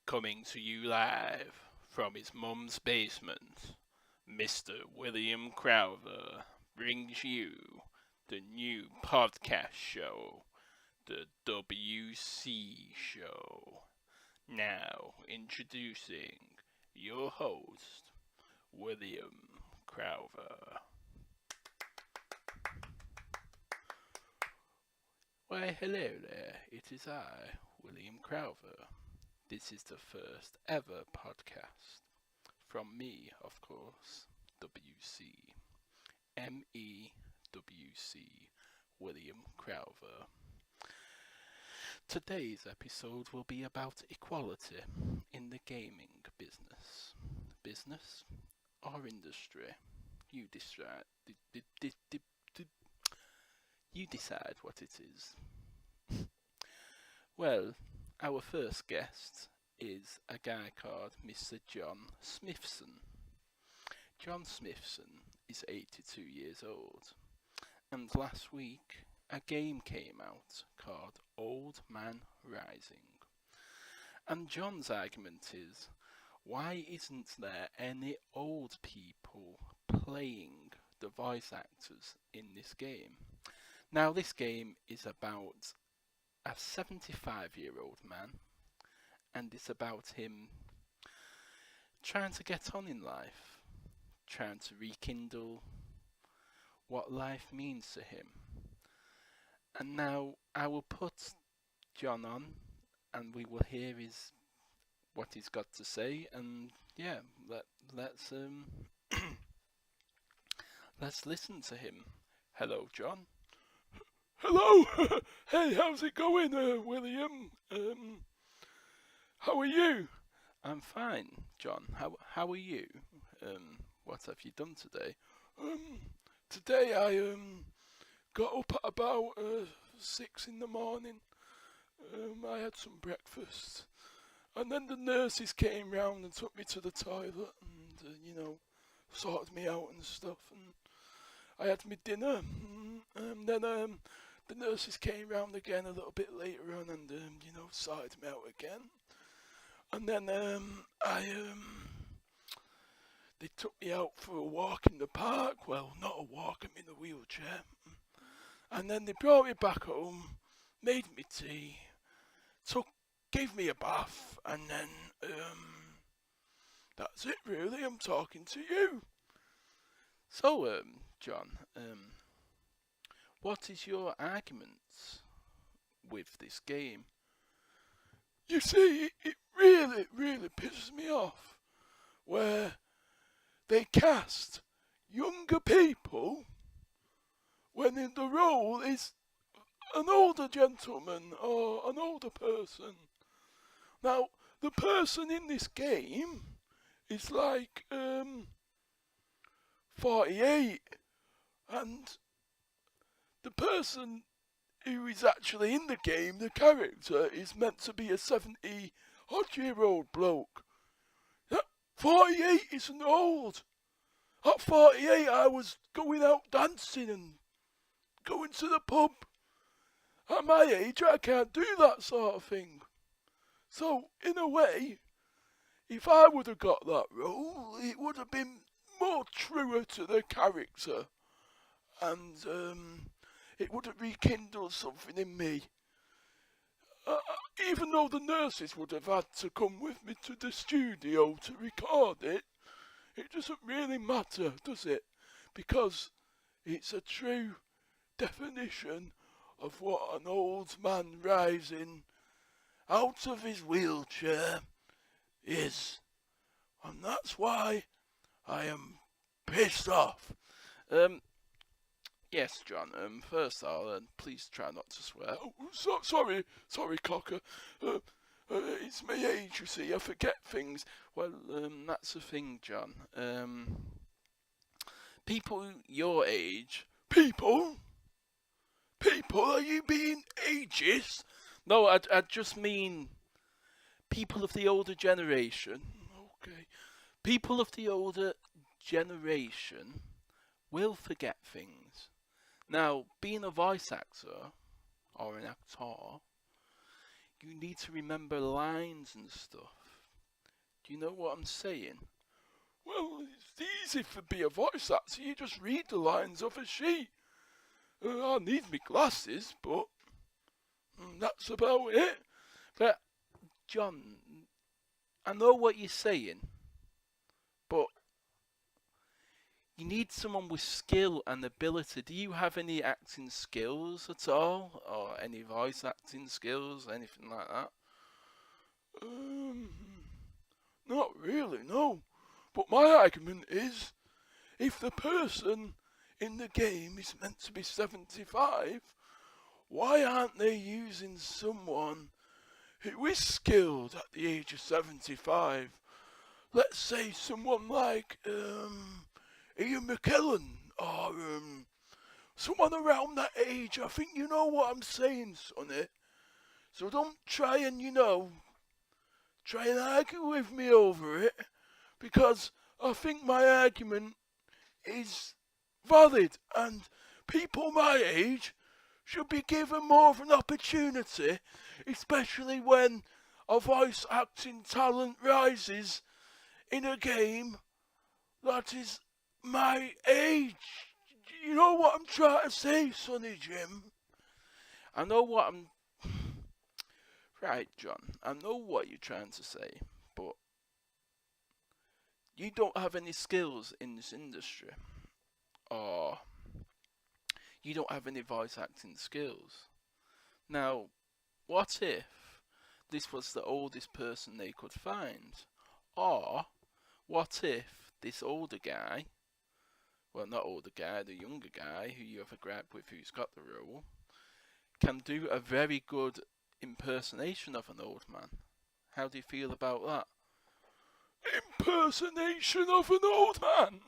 Coming to you live from his mum's basement, Mr. William Crowther brings you the new podcast show, the W.C Show. Now introducing your host, William Crowther. Why, hello there, it is I, William Crowther. This is the first ever podcast from me, of course, W.C. M.E.W.C. William Crowther. Today's episode will be about equality in the gaming business. Business or industry? You decide. You decide what it is. Well, our first guest is a guy called Mr. John Smithson. John Smithson is 82 years old, and last week a game came out called Old Man Rising. And John's argument is, why isn't there any old people playing the voice actors in this game? Now, this game is about a 75-year-old man, and it's about him trying to get on in life, trying to rekindle what life means to him. And now I will put John on, and we will hear what he's got to say, and yeah, let's let's listen to him. Hello, John. Hello. Hey, how's it going, William? How are you? I'm fine, John. How are you? What have you done today? Today I got up at about 6 in the morning. I had some breakfast, and then the nurses came round and took me to the toilet and sorted me out and stuff. And I had my dinner, and then the nurses came round again a little bit later on and sorted me out again. And then they took me out for a walk in the park. Well, not a walk, I'm in a wheelchair. And then they brought me back home, made me tea, gave me a bath, and then that's it really. I'm talking to you. So, John, what is your argument with this game? You see, it really, really pisses me off where they cast younger people when the role is an older gentleman or an older person. Now, the person in this game is like 48, and the person who is actually in the game, the character, is meant to be a 70-odd-year-old bloke. That 48 isn't old. At 48 I was going out dancing and going to the pub. At my age I can't do that sort of thing. So, in a way, if I would have got that role, it would have been more truer to the character, and it would have rekindled something in me. Even though the nurses would have had to come with me to the studio to record it, it doesn't really matter, does it? Because it's a true definition of what an old man rising out of his wheelchair is. And that's why I am pissed off. Yes, John. First of all, please try not to swear. Oh, sorry, Cocker. It's my age, you see. I forget things. Well, that's the thing, John. People your age. People? Are you being ageist? No, I just mean people of the older generation. Okay. People of the older generation will forget things. Now, being a voice actor or an actor, you need to remember lines and stuff. Do you know what I'm saying? Well, it's easy to be a voice actor. You just read the lines off a sheet. I need my glasses, but that's about it. But, John, I know what you're saying, but you need someone with skill and ability. Do you have any acting skills at all? Or any voice acting skills? Anything like that? Not really, no. But my argument is, if the person in the game is meant to be 75, why aren't they using someone who is skilled at the age of 75? Let's say someone like Ian McKellen or someone around that age. I think you know what I'm saying, Sonny. So don't try and, try and argue with me over it, because I think my argument is valid, and people my age should be given more of an opportunity, especially when a voice acting talent rises in a game that is my age. You know what I'm trying to say, Sonny Jim? I know what I'm... Right, John, I know what you're trying to say, but you don't have any skills in this industry, or you don't have any voice acting skills. Now, what if this was the oldest person they could find? Or, what if this older guy, well, not older guy, the younger guy who you have a gripe with who's got the role, can do a very good impersonation of an old man? How do you feel about that? Impersonation of an old man?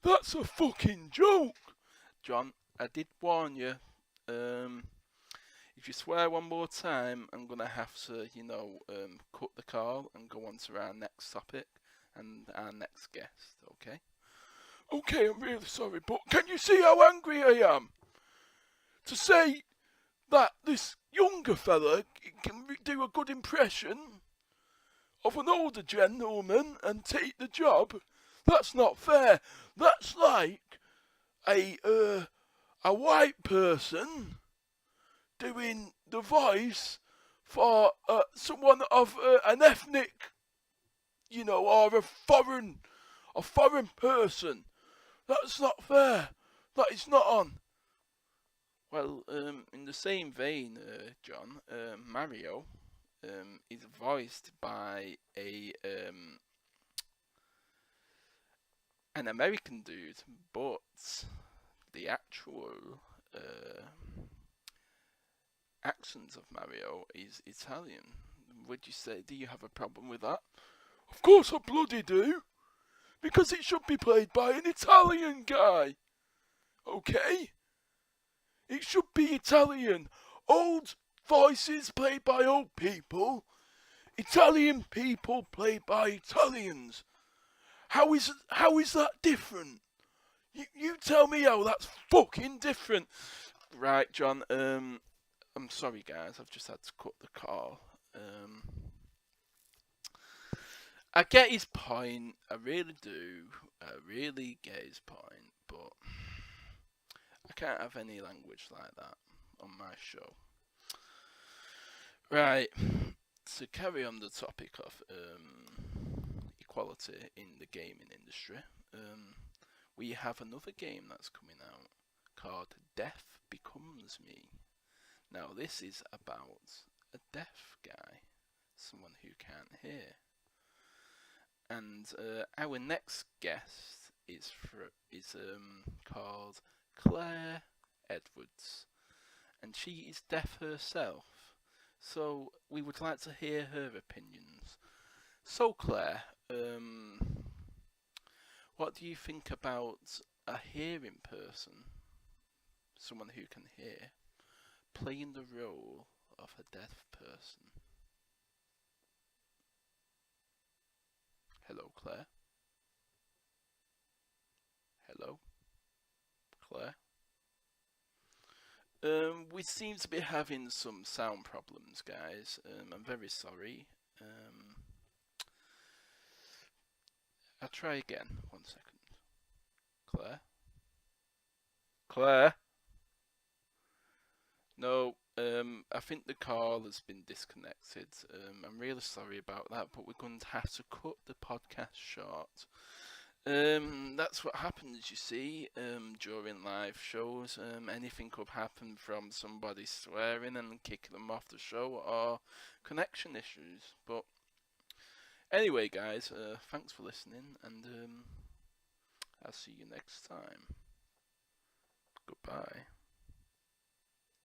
That's a fucking joke. John, I did warn you. If you swear one more time, I'm gonna have to, cut the call and go on to our next topic and our next guest, okay? Okay, I'm really sorry, but can you see how angry I am? To say that this younger fella can do a good impression of an older gentleman and take the job, that's not fair. That's like a white person doing the voice for someone of an ethnic, or a foreign person. That's not fair. That is not on. Well, in the same vein, John, Mario is voiced by an American dude, but the actual accent of Mario is Italian. Would you say, do you have a problem with that? Of course I bloody do. Because it should be played by an Italian guy. Okay? It should be Italian. Old voices played by old people. Italian people played by Italians. How is that different? You tell me how that's fucking different. Right, John, I'm sorry guys, I've just had to cut the call. I get his point, I really do. I really get his point, but I can't have any language like that on my show. Right, to carry on the topic of equality in the gaming industry, we have another game that's coming out called Deaf Becomes Me. Now this is about a deaf guy, someone who can't hear. And our next guest is called Clair Edwards, and she is deaf herself. So we would like to hear her opinions. So Clair, what do you think about a hearing person, someone who can hear, playing the role of a deaf person? Hello, Clair. Hello, Clair. We seem to be having some sound problems, guys. I'm very sorry. I'll try again. 1 second. Claire? Claire? No, I think the call has been disconnected. I'm really sorry about that, but we're going to have to cut the podcast short. That's what happens, you see, during live shows. Anything could happen, from somebody swearing and kicking them off the show, or connection issues. But anyway, guys, thanks for listening, and I'll see you next time. Goodbye.